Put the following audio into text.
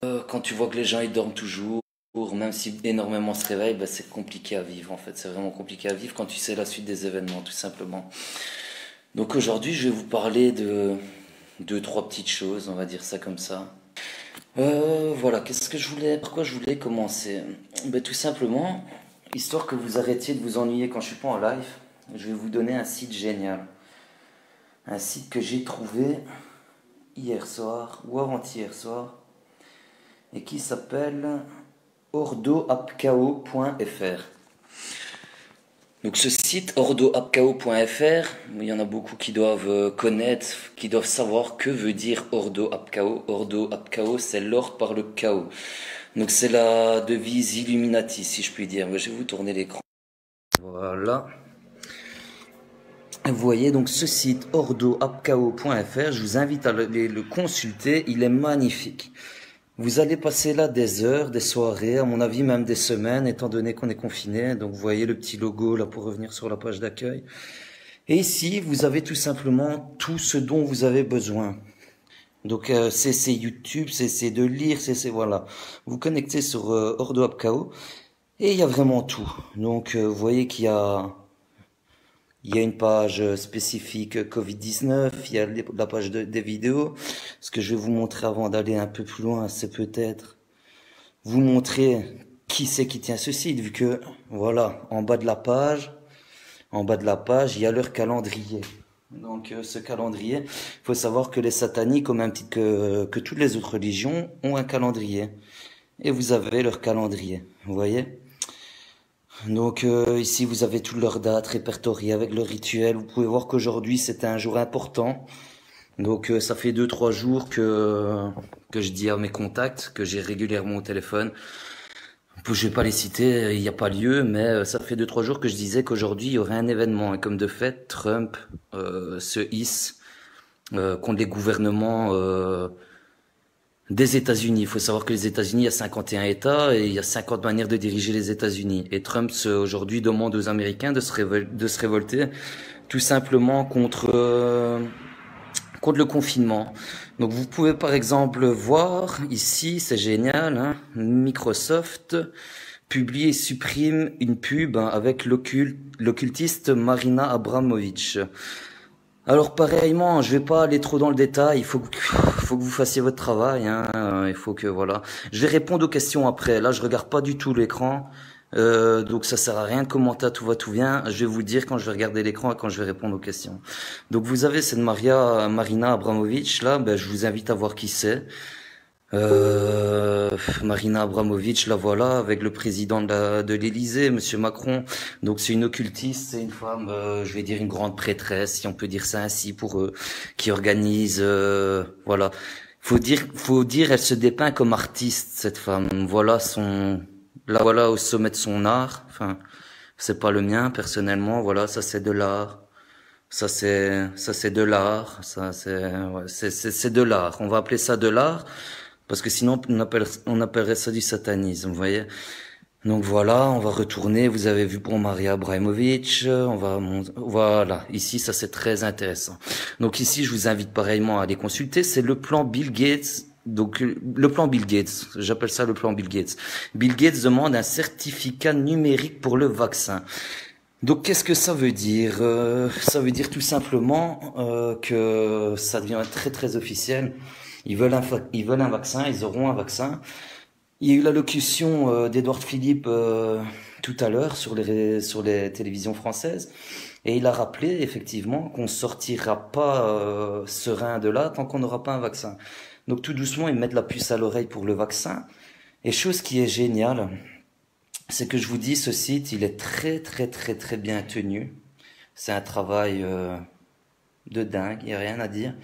Quand tu vois que les gens ils dorment toujours, même si énormément se réveillent, bah, c'est compliqué à vivre en fait. C'est vraiment compliqué à vivre quand tu sais la suite des événements, tout simplement. Donc aujourd'hui, je vais vous parler de deux, trois petites choses, on va dire ça comme ça. Voilà, qu'est-ce que je voulais, pourquoi je voulais commencer? Ben, tout simplement, histoire que vous arrêtiez de vous ennuyer quand je suis pas en live, je vais vous donner un site génial. Un site que j'ai trouvé hier soir ou avant-hier soir et qui s'appelle ordoapkao.fr. Donc ce site ordoapkao.fr, il y en a beaucoup qui doivent connaître, qui doivent savoir que veut dire ordoapkao. Ordoapkao, c'est l'ordre par le chaos. Donc c'est la devise Illuminati, si je puis dire. Je vais vous tourner l'écran. Voilà. Vous voyez donc ce site ordoapkao.fr, je vous invite à le consulter, il est magnifique. Vous allez passer là des heures, des soirées, à mon avis même des semaines, étant donné qu'on est confiné. Donc vous voyez le petit logo là pour revenir sur la page d'accueil. Et ici, vous avez tout simplement tout ce dont vous avez besoin. Donc c'est YouTube, c'est de lire, c'est voilà. Vous connectez sur ordoapkao et il y a vraiment tout. Donc vous voyez il y a une page spécifique Covid-19, il y a la page des vidéos. Ce que je vais vous montrer avant d'aller un peu plus loin, c'est peut-être vous montrer qui c'est qui tient ce site, vu que, voilà, en bas de la page, il y a leur calendrier. Donc ce calendrier, il faut savoir que les sataniques, au même titre que toutes les autres religions, ont un calendrier. Et vous avez leur calendrier, vous voyez? Donc ici vous avez toutes leurs dates répertoriées avec le rituel. Vous pouvez voir qu'aujourd'hui c'était un jour important. Donc ça fait 2 3 jours que je dis à mes contacts que j'ai régulièrement au téléphone. Je vais pas les citer, il n'y a pas lieu, mais ça fait 2 3 jours que je disais qu'aujourd'hui il y aurait un événement. Et comme de fait, Trump se hisse contre les gouvernements des États-Unis. Il faut savoir que les États-Unis, il y a 51 États et il y a 50 manières de diriger les États-Unis. Et Trump, aujourd'hui, demande aux Américains de se révolter tout simplement contre le confinement. Donc vous pouvez par exemple voir ici, c'est génial, hein, Microsoft publie et supprime une pub avec l'occultiste Marina Abramovic. Alors pareillement, je vais pas aller trop dans le détail, faut que vous fassiez votre travail, hein, il faut que voilà. Je vais répondre aux questions après. Là, je regarde pas du tout l'écran, donc ça sert à rien de commenter à tout va tout vient. Je vais vous dire quand je vais regarder l'écran et quand je vais répondre aux questions. Donc vous avez cette Marina Abramovic là, ben je vous invite à voir qui c'est. Marina Abramovic, la voilà, avec le président de l'Élysée, Monsieur Macron. Donc c'est une occultiste, c'est une femme, je vais dire une grande prêtresse, si on peut dire ça ainsi, pour eux, qui organise, voilà. Faut dire, elle se dépeint comme artiste, cette femme. Là voilà au sommet de son art. Enfin, c'est pas le mien personnellement. Voilà, ça c'est de l'art. Ça c'est de l'art. Ça c'est de l'art. On va appeler ça de l'art. Parce que sinon, on appellerait ça du satanisme, vous voyez. Donc voilà, on va retourner. Vous avez vu pour Maria Abramovic. Voilà. Ici, ça c'est très intéressant. Donc ici, je vous invite pareillement à aller consulter. C'est le plan Bill Gates. Donc le plan Bill Gates, j'appelle ça le plan Bill Gates. Bill Gates demande un certificat numérique pour le vaccin. Donc qu'est-ce que ça veut dire? Ça veut dire tout simplement que ça devient très très officiel. Ils veulent un vaccin, ils auront un vaccin. Il y a eu l'allocution d'Edouard Philippe tout à l'heure sur les télévisions françaises. Et il a rappelé effectivement qu'on sortira pas serein de là tant qu'on n'aura pas un vaccin. Donc tout doucement, ils mettent la puce à l'oreille pour le vaccin. Et chose qui est géniale, c'est que je vous dis, ce site, il est très très très très bien tenu. C'est un travail de dingue, il n'y a rien à dire.